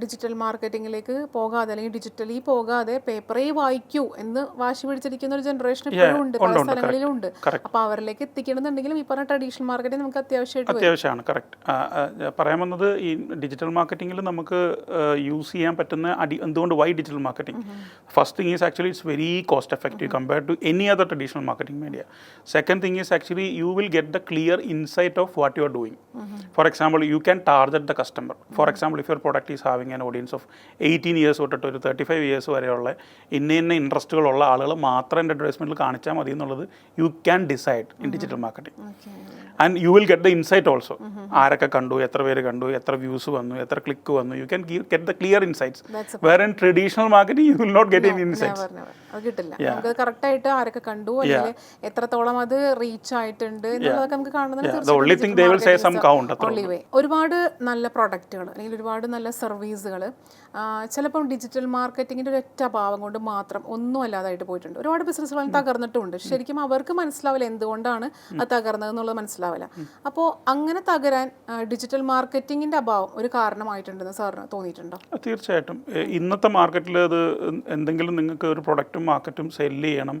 Digital മാർക്കറ്റിങ്ങിലേക്ക് പോകാതെ അല്ലെങ്കിൽ digitally പോകാതെ പേപ്പറേ വായിക്കൂ എന്ന് വാശി പിടിച്ചിരിക്കുന്ന ഒരു ജനറേഷൻ ഇപ്പോഴും ഉണ്ട്, പല സ്ഥലങ്ങളിലും ഉണ്ട്. അപ്പോൾ അവരിലേക്ക് എത്തിക്കണമെന്നുണ്ടെങ്കിലും ഈ പറഞ്ഞ ട്രഡീഷണൽ മാർക്കറ്റിംഗ് നമുക്ക് അത്യാവശ്യമാണ്. കറക്റ്റ്. പറയാൻ വന്നത് ഈ ഡിജിറ്റൽ മാർക്കറ്റിംഗിൽ നമുക്ക് യൂസ് ചെയ്യാൻ പറ്റുന്ന എന്തുകൊണ്ട് why digital marketing? First thing is actually it's very cost effective compared to any other traditional marketing media. Second thing is actually you will get the clear insight of what you are doing. For example, you can target the customer. For example, if your product is having an audience of 18 years തൊട്ടിട്ട് ഒരു 35 years വരെയുള്ള ഇന്ന ഇൻട്രസ്റ്റുകളുള്ള ആളുകൾ മാത്രം എൻ്റെ അഡ്വർടൈസ്മെൻറ്റിൽ കാണിച്ചാൽ മതി എന്നുള്ളത് you can decide in digital marketing. And you will get the insight also. ആരൊക്കെ കണ്ടു, എത്ര പേര് കണ്ടു, എത്ര വ്യൂസ് വന്നു, എത്ര ക്ലിക്ക് വന്നു. You can get the clear insights. Where in traditional marketing you will not get any insights. അത് കിട്ടില്ല. നമുക്ക് കറക്റ്റായിട്ട് ആരൊക്കെ കണ്ടു അല്ലെങ്കിൽ എത്രത്തോളം അത് റീച്ച് ആയിട്ടുണ്ട് എന്നുള്ളതൊക്കെ നമുക്ക് കാണുന്നത് ഒരുപാട് നല്ല പ്രൊഡക്റ്റുകൾ അല്ലെങ്കിൽ ഒരുപാട് നല്ല സർവീസുകൾ ചിലപ്പം ഡിജിറ്റൽ മാർക്കറ്റിങ്ങിൻ്റെ ഒരൊറ്റ അഭാവം കൊണ്ട് മാത്രം ഒന്നും അല്ലാതായിട്ട് പോയിട്ടുണ്ട്. ഒരുപാട് ബിസിനസ്സുകൾ തകർന്നിട്ടുമുണ്ട്. ശരിക്കും അവർക്ക് മനസ്സിലാവില്ല എന്തുകൊണ്ടാണ് അത് തകർന്നത് എന്നുള്ളത് മനസ്സിലാവില്ല. അപ്പോൾ അങ്ങനെ തകരാൻ ഡിജിറ്റൽ മാർക്കറ്റിങ്ങിൻ്റെ അഭാവം ഒരു കാരണമായിട്ടുണ്ടെന്ന് സാറിന് തോന്നിയിട്ടുണ്ടോ? തീർച്ചയായിട്ടും. ഇന്നത്തെ മാർക്കറ്റിൽ അത് എന്തെങ്കിലും നിങ്ങൾക്ക് ഒരു പ്രൊഡക്റ്റും മാർക്കറ്റും സെല് ചെയ്യണം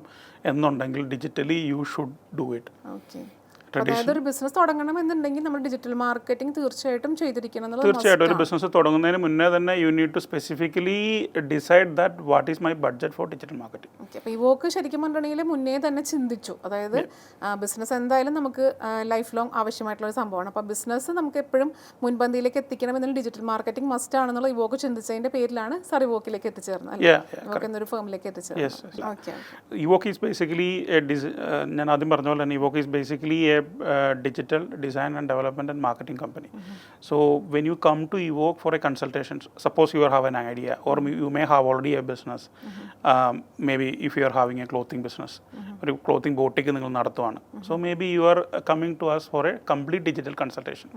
എന്നുണ്ടെങ്കിൽ digitally you should do it. Okay. അതായത് ഒരു ബിസിനസ് തുടങ്ങണം എന്നുണ്ടെങ്കിൽ നമ്മൾ ഡിജിറ്റൽ മാർക്കറ്റിംഗ് തീർച്ചയായിട്ടും ചെയ്തിരിക്കണം. തീർച്ചയായിട്ടും ഒരു ബിസിനസ് തുടങ്ങുന്നതിന് മുന്നേ തന്നെ you need to specifically decide that what is my budget for digital marketing. Okay. അപ്പോൾ ഇവോക്ക് ശരിക്കും പറഞ്ഞിട്ടുണ്ടെങ്കിൽ മുന്നേ തന്നെ ചിന്തിച്ചു. അതായത് ബിസിനസ് എന്തായാലും നമുക്ക് ലൈഫ് ലോങ് ആവശ്യമായിട്ടുള്ള ഒരു സംഭവമാണ്. അപ്പോൾ ബിസിനസ് നമുക്ക് എപ്പോഴും മുൻപന്തിയിലേക്ക് എത്തിക്കണം എന്നുള്ള ഡിജിറ്റൽ മാർക്കറ്റിംഗ് മസ്റ്റ് ആണെന്നുള്ള ഇവോക്ക് ചിന്തിച്ചതിൻ്റെ പേരിലാണ് സാർ ഇവോക്കിലേക്ക് എത്തിച്ചേർന്നത് അല്ലേ? ഇവോക്ക് എന്നൊരു ഫേമിലേക്ക് എത്തിച്ചേർന്നത്. ഓക്കെ. ഇവോക്ക് ഈസ് ബേസിക്കലി ഞാൻ ആദ്യം പറഞ്ഞ പോലെ തന്നെ Evoque is basically digital design and development and marketing company. So when you come to Evoke for a consultation, suppose you have an idea or you may have already a business, maybe if you are having a clothing business, ഒരു clothing boutique നിങ്ങൾ നടത്തുവാണ്. So maybe you are coming to us for a complete digital consultation.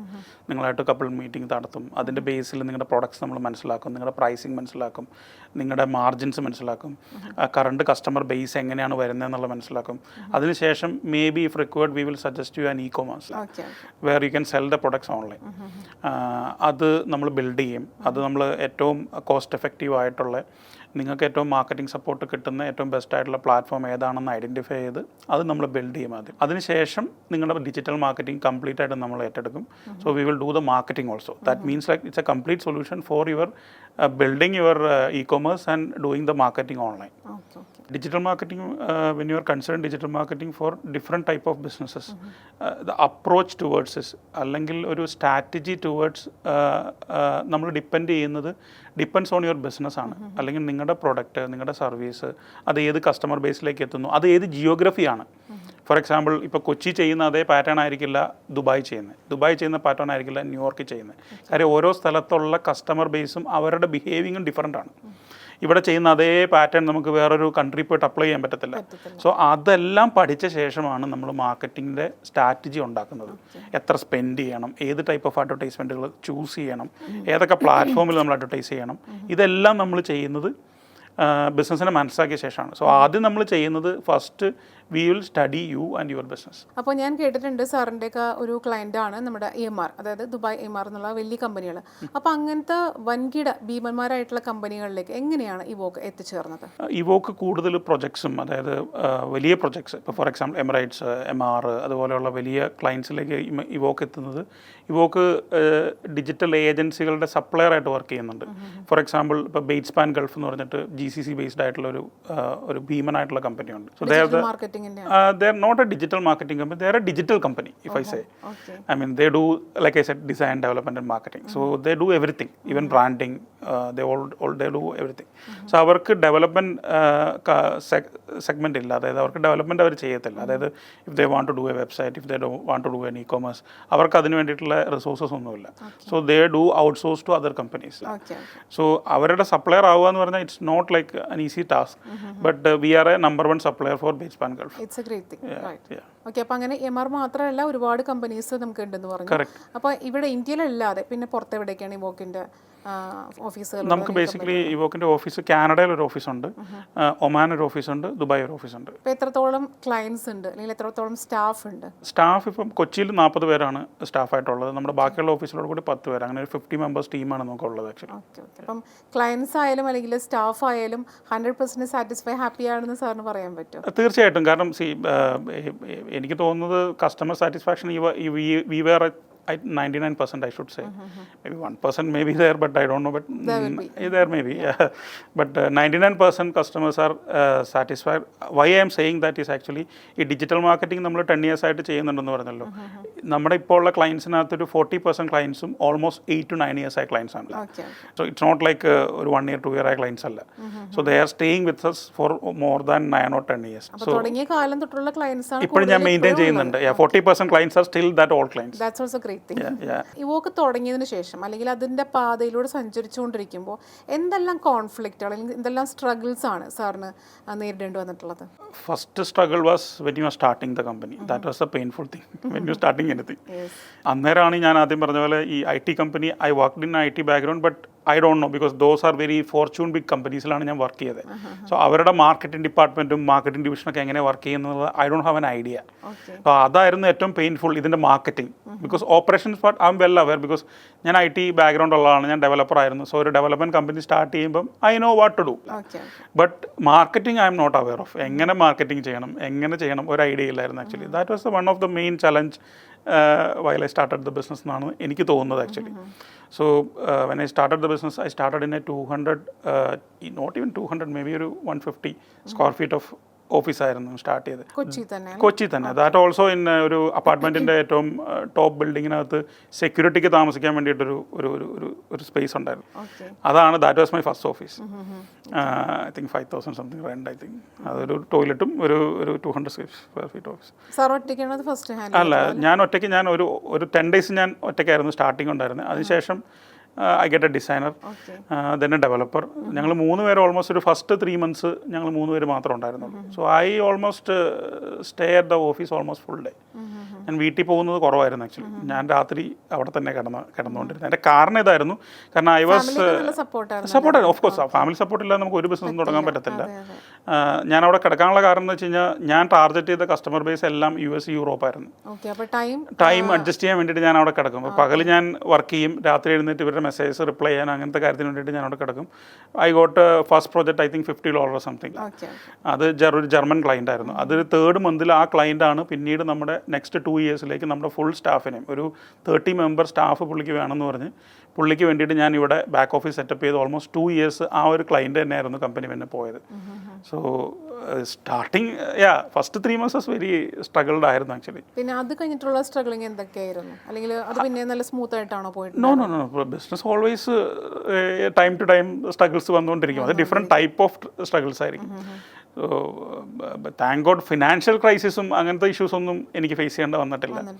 നിങ്ങളായിട്ട് couple meeting നടത്തും. അതിൻ്റെ ബേസിൽ നിങ്ങളുടെ products നമ്മൾ മനസ്സിലാക്കും, നിങ്ങളുടെ പ്രൈസിങ് മനസ്സിലാക്കും, നിങ്ങളുടെ മാർജിൻസ് മനസ്സിലാക്കും, കറണ്ട് കസ്റ്റമർ ബേസ് എങ്ങനെയാണ് വരുന്നതെന്നുള്ള മനസ്സിലാക്കും. അതിനുശേഷം maybe if required we will suggest you an e-commerce where you can sell the products online. അത് നമ്മൾ ബിൽഡ് ചെയ്യും. അത് നമ്മൾ ഏറ്റവും കോസ്റ്റ് എഫക്റ്റീവ് ആയിട്ടുള്ള നിങ്ങൾക്ക് ഏറ്റവും മാർക്കറ്റിംഗ് സപ്പോർട്ട് കിട്ടുന്ന ഏറ്റവും ബെസ്റ്റ് ആയിട്ടുള്ള പ്ലാറ്റ്ഫോം ഏതാണെന്ന് ഐഡൻറ്റിഫൈ ചെയ്ത് അത് നമ്മൾ ബിൽഡ് ചെയ്യും ആദ്യം. അതിനുശേഷം നിങ്ങളുടെ ഡിജിറ്റൽ മാർക്കറ്റിംഗ് കംപ്ലീറ്റ് ആയിട്ട് നമ്മൾ ഏറ്റെടുക്കും. So we will do the marketing also. That means like it's A complete solution for your building your e-commerce and doing the marketing online. Okay. Digital marketing, when you are considering digital marketing for different type of businesses, the approach towards is അല്ലെങ്കിൽ ഒരു strategy towards നമ്മൾ depend ചെയ്യുന്നത് depends on your business ആണ്. അല്ലെങ്കിൽ നിങ്ങളുടെ product, നിങ്ങളുടെ service അത് ഏത് കസ്റ്റമർ ബേസിലേക്ക് എത്തുന്നു, അത് ഏത് ജിയോഗ്രഫിയാണ്. ഫോർ എക്സാമ്പിൾ ഇപ്പോൾ കൊച്ചി ചെയ്യുന്ന അതേ പാറ്റേൺ ആയിരിക്കില്ല ദുബായ് ചെയ്യുന്നത്, ദുബായ് ചെയ്യുന്ന പാറ്റേൺ ആയിരിക്കില്ല ന്യൂയോർക്ക് ചെയ്യുന്നത്. കാര്യം ഓരോ സ്ഥലത്തുള്ള കസ്റ്റമർ ബേസും അവരുടെ ബിഹേവിയറും ഡിഫറൻ്റ് ആണ്. ഇവിടെ ചെയ്യുന്ന അതേ പാറ്റേൺ നമുക്ക് വേറൊരു കൺട്രി പോയിട്ട് അപ്ലൈ ചെയ്യാൻ പറ്റത്തില്ല. സോ അതെല്ലാം പഠിച്ച ശേഷമാണ് നമ്മൾ മാർക്കറ്റിങ്ങിൻ്റെ സ്ട്രാറ്റജി ഉണ്ടാക്കുന്നത്. എത്ര സ്പെൻഡ് ചെയ്യണം, ഏത് ടൈപ്പ് ഓഫ് അഡ്വർടൈസ്മെൻറ്റുകൾ ചൂസ് ചെയ്യണം, ഏതൊക്കെ പ്ലാറ്റ്ഫോമിൽ നമ്മൾ അഡ്വർടൈസ് ചെയ്യണം, ഇതെല്ലാം നമ്മൾ ചെയ്യുന്നത് ബിസിനസ്സിനെ മനസ്സിലാക്കിയ ശേഷമാണ്. സോ ആദ്യം നമ്മൾ ചെയ്യുന്നത് first we will study you and your business. അപ്പോൾ ഞാൻ കേട്ടിട്ടുണ്ട് സാറിൻ്റെയൊക്കെ ഒരു ക്ലയൻ്റാണ് നമ്മുടെ EMR, അതായത് ദുബായ് EMR എന്നുള്ള വലിയ കമ്പനികൾ. അപ്പോൾ അങ്ങനത്തെ വൻകിട ഭീമന്മാരായിട്ടുള്ള കമ്പനികളിലേക്ക് എങ്ങനെയാണ് ഇവോക്ക് എത്തിച്ചേർന്നത്? ഇവോക്ക് കൂടുതൽ പ്രൊജക്ട്സും, അതായത് വലിയ പ്രൊജക്ട്സ്, ഇപ്പോൾ ഫോർ എക്സാമ്പിൾ എമിറേറ്റ്സ്, MR അതുപോലെയുള്ള വലിയ ക്ലയൻസിലേക്ക് ഇവോക്ക് എത്തുന്നത്. ഇവോക്ക് ഡിജിറ്റൽ ഏജൻസികളുടെ സപ്ലയറായിട്ട് വർക്ക് ചെയ്യുന്നുണ്ട്. ഫോർ എക്സാമ്പിൾ ഇപ്പോൾ ബെയ്റ്റ്സ്പാൻ ഗൾഫ് എന്ന് പറഞ്ഞിട്ട് GCC ബേസ്ഡ് ആയിട്ടുള്ള ഒരു ഭീമനായിട്ടുള്ള കമ്പനിയുണ്ട്. So they are not a digital marketing company, they are a digital company if I say. I mean they do, like I said, design, development and marketing. So they do everything, even branding, they do everything. So അവർക്ക് development segment ഇല്ല, അതായത് അവർക്ക് development അവർ ചെയ്യത്തില്ല. അതായത് if they want to do a website, if they want to do an e-commerce, അവർക്ക് അതിന് വേണ്ടിയിട്ടുള്ള റിസോഴ്സസ് ഒന്നുമില്ല. So they do outsource to other companies. So അവരുടെ സപ്ലയർ ആവുക എന്ന് പറഞ്ഞാൽ it's not like an easy task, but we are a number one supplier for Betspan Gulf. It's a great thing, right? Okay. അപ്പോൾ അങ്ങനെ EMR മാത്രമല്ല ഒരുപാട് companies നമുക്ക് ഉണ്ടെന്ന് പറഞ്ഞു. അപ്പോൾ ഇവിടെ ഇന്ത്യയിലല്ലാതെ പിന്നെ പുറത്തെവിടേക്കാണ് ഇവോക്കിൻ്റെ ഓഫീസുകൾ? നമുക്ക് ബേസിക്കലി ഇവോക്കിൻ്റെ ഓഫീസ് കാനഡയിൽ ഒരു ഓഫീസുണ്ട്, ഒമാൻ ഒരു ഓഫീസുണ്ട്, ദുബായ് ഒരു ഓഫീസുണ്ട്. ഇപ്പോൾ എത്രത്തോളം ക്ലയൻസ് ഉണ്ട് അല്ലെങ്കിൽ എത്രത്തോളം സ്റ്റാഫ് ഉണ്ട്? സ്റ്റാഫ് ഇപ്പം കൊച്ചിയിൽ 40 പേരാണ് സ്റ്റാഫായിട്ടുള്ളത്. നമ്മുടെ ബാക്കിയുള്ള ഓഫീസിലോട് കൂടി 10 പേര്, അങ്ങനെ ഒരു 50 മെമ്പേഴ്സ് ടീമാണ് നമുക്കുള്ളത് ആക്ച്വലി. Okay okay. അപ്പം ക്ലയൻസ് ആയാലും അല്ലെങ്കിൽ സ്റ്റാഫ് ആയാലും 100% സാറ്റിസ്ഫൈ ഹാപ്പി ആണെന്ന് സാറിന് പറയാൻ പറ്റുമോ? തീർച്ചയായിട്ടും. കാരണം എനിക്ക് തോന്നുന്നത് customer satisfaction we were at 99% I should say. Maybe 1% may be there, but I don't know. But there may be. Yeah. But 99% customers are satisfied. Why I am saying that is actually ഈ digital marketing നമ്മൾ 10 years ആയിട്ട് ചെയ്യുന്നുണ്ടെന്ന് പറഞ്ഞല്ലോ. നമ്മുടെ ഇപ്പോൾ ഉള്ള ക്ലയൻസിനകത്ത് ഒരു 40% ക്ലയൻസും almost 8 to 9 years ആയ ക്ലയൻസ് ആണ്. സോ ഇറ്റ്സ് നോട്ട് ലൈക്ക് ഒരു 1 year 2 year ആയ ക്ലയൻസ് അല്ല. So they are staying with us for more than 9 or 10 years. അപ്പോൾ തുടങ്ങിയ കാലം തൊട്ടുള്ള ക്ലയൻസ് ആണ് ഇപ്പോഴും ഞാൻ മെയിൻറ്റെയിൻ ചെയ്യുന്നുണ്ട്. 40% clients are still that all clients. That's also great thing. Evoke തുടങ്ങിയതിന് ശേഷം അല്ലെങ്കിൽ അതിൻ്റെ പാതയിലൂടെ സഞ്ചരിച്ചുകൊണ്ടിരിക്കുമ്പോൾ എന്തെല്ലാം കോൺഫ്ലിക്റ്റുകൾ അല്ലെങ്കിൽ എന്തെല്ലാം സ്ട്രഗിൾസ് ആണ് സാറിന് നേരിടേണ്ടി വന്നിട്ടുള്ളത്? First struggle was when you are starting the company. That was a painful thing when you starting anything. അന്നേരമാണ് ഞാൻ ആദ്യം പറഞ്ഞ പോലെ ഈ IT company, I worked in IT background, but I don't know because those are very Fortune big കമ്പനീസിലാണ് ഞാൻ work ചെയ്തത്. So അവരുടെ മാർക്കറ്റിംഗ് ഡിപ്പാർട്ട്മെൻറ്റും മാർക്കറ്റിംഗ് ഡിവിഷനൊക്കെ എങ്ങനെ വർക്ക് ചെയ്യുന്നത് I don't have an idea. അപ്പോൾ അതായിരുന്നു ഏറ്റവും പെയിൻഫുൾ, ഇതിൻ്റെ marketing. Because operations part I'm well aware, because ഞാൻ IT ബാക്ക്ഗ്രൗണ്ട് ഉള്ളതാണ്, ഞാൻ ഡെവലപ്പർ ആയിരുന്നു. സോ ഒരു ഡെവലപ്മെൻറ്റ് കമ്പനി സ്റ്റാർട്ട് ചെയ്യുമ്പം I know what to do. But marketing I'm not aware of. എങ്ങനെ മാർക്കറ്റിംഗ് ചെയ്യണം, എങ്ങനെ ചെയ്യണം, ഒരു ഐഡിയ ഇല്ലായിരുന്നു actually. That was one of the main challenge while I started the business എന്നാണ് എനിക്ക് തോന്നുന്നത് actually. So when I started the business, I started in a 200, not even 200, maybe ഒരു 150 square feet of ഓഫീസായിരുന്നു സ്റ്റാർട്ട് ചെയ്ത്. കൊച്ചി തന്നെ. That also in ഒരു അപ്പാർട്ട്മെൻറ്റിൻ്റെ ഏറ്റവും top ബിൽഡിങ്ങിനകത്ത് സെക്യൂരിറ്റിക്ക് താമസിക്കാൻ വേണ്ടിയിട്ടൊരു ഒരു ഒരു ഒരു സ്പേസ് ഉണ്ടായിരുന്നു. അതാണ് that was my first office. I think 5,000 something rent. I think അതൊരു ടോയ്ലറ്റും ഒരു 200 സ്ക്വയർ ഫീറ്റ് ഓഫീസ്. അല്ല, ഞാൻ ഒറ്റയ്ക്ക് ഒരു 10 days ഞാൻ ഒറ്റയ്ക്കായിരുന്നു സ്റ്റാർട്ടിങ് ഉണ്ടായിരുന്നത്. അതിനുശേഷം I get a designer, then a developer. ഞങ്ങൾ 3 പേര് ഓൾമോസ്റ്റ് ഒരു ഫസ്റ്റ് 3 months ഞങ്ങൾ 3 പേര് മാത്രമേ ഉണ്ടായിരുന്നുള്ളൂ. So I almost stay at the office almost full day. ഞാൻ വീട്ടിൽ പോകുന്നത് കുറവായിരുന്നു ആക്ച്വലി. ഞാൻ രാത്രി അവിടെ തന്നെ കിടന്നുകൊണ്ടിരുന്നത്. എൻ്റെ കാരണം ഇതായിരുന്നു, കാരണം I was support. Of course family support ഇല്ലാതെ നമുക്ക് ഒരു ബിസിനസ്സും തുടങ്ങാൻ പറ്റത്തില്ല. ഞാൻ അവിടെ കിടക്കാനുള്ള കാരണം എന്ന് വെച്ച് കഴിഞ്ഞാൽ ഞാൻ ടാർഗറ്റ് ചെയ്ത കസ്റ്റമർ ബേസ് എല്ലാം US, യൂറോപ്പ് ആയിരുന്നു. ടൈം അഡ്ജസ്റ്റ് ചെയ്യാൻ വേണ്ടിയിട്ട് ഞാൻ അവിടെ കിടക്കും. പകൽ ഞാൻ വർക്ക് ചെയ്യും, രാത്രി എഴുന്നേറ്റ് ഇവരുടെ മെസ്സേജസ് റിപ്ലൈ ചെയ്യാൻ അങ്ങനത്തെ കാര്യത്തിന് വേണ്ടിയിട്ട് ഞാൻ അവിടെ കിടക്കും. I got first project I think $50 something. അത് ഒരു ജർമ്മൻ ക്ലയൻ്റ് ആയിരുന്നു. അത് 3rd month ആ ക്ലയൻ്റാണ് പിന്നീട് നമ്മുടെ നെക്സ്റ്റ് 2 yearsലേക്ക് നമ്മുടെ ഫുൾ സ്റ്റാഫിനെയും ഒരു 30 member സ്റ്റാഫ് പുള്ളിക്ക് വേണമെന്ന് പറഞ്ഞ് പുള്ളിക്ക് വേണ്ടിയിട്ട് ഞാൻ ഇവിടെ ബാക്ക് ഓഫീസ് സെറ്റപ്പ് ചെയ്ത് ഓൾമോസ്റ്റ് 2 years ആ ഒരു ക്ലയൻറ്റ് തന്നെയായിരുന്നു കമ്പനി പിന്നെ പോയത്. So starting first 3 months was very struggled ആയിരുന്നു ആക്ച്വലി. പിന്നെ അത് കഴിഞ്ഞിട്ടുള്ള സ്ട്രഗിളിങ് എന്തൊക്കെയായിരുന്നു? അല്ലെങ്കിൽ അത് പിന്നെ നല്ല സ്മൂത്ത് ആയിട്ടാണോ പോയിട്ട്? No business always time to time struggles വന്നുകൊണ്ടിരിക്കും. അത് ഡിഫറെൻറ്റ് ടൈപ്പ് ഓഫ് സ്ട്രഗിൾസ് ആയിരിക്കും. താങ്ക് ഗോഡ് ഫിനാൻഷ്യൽ ക്രൈസിസും അങ്ങനത്തെ ഇഷ്യൂസ് ഒന്നും എനിക്ക് ഫേസ് ചെയ്യേണ്ട വന്നിട്ടില്ല.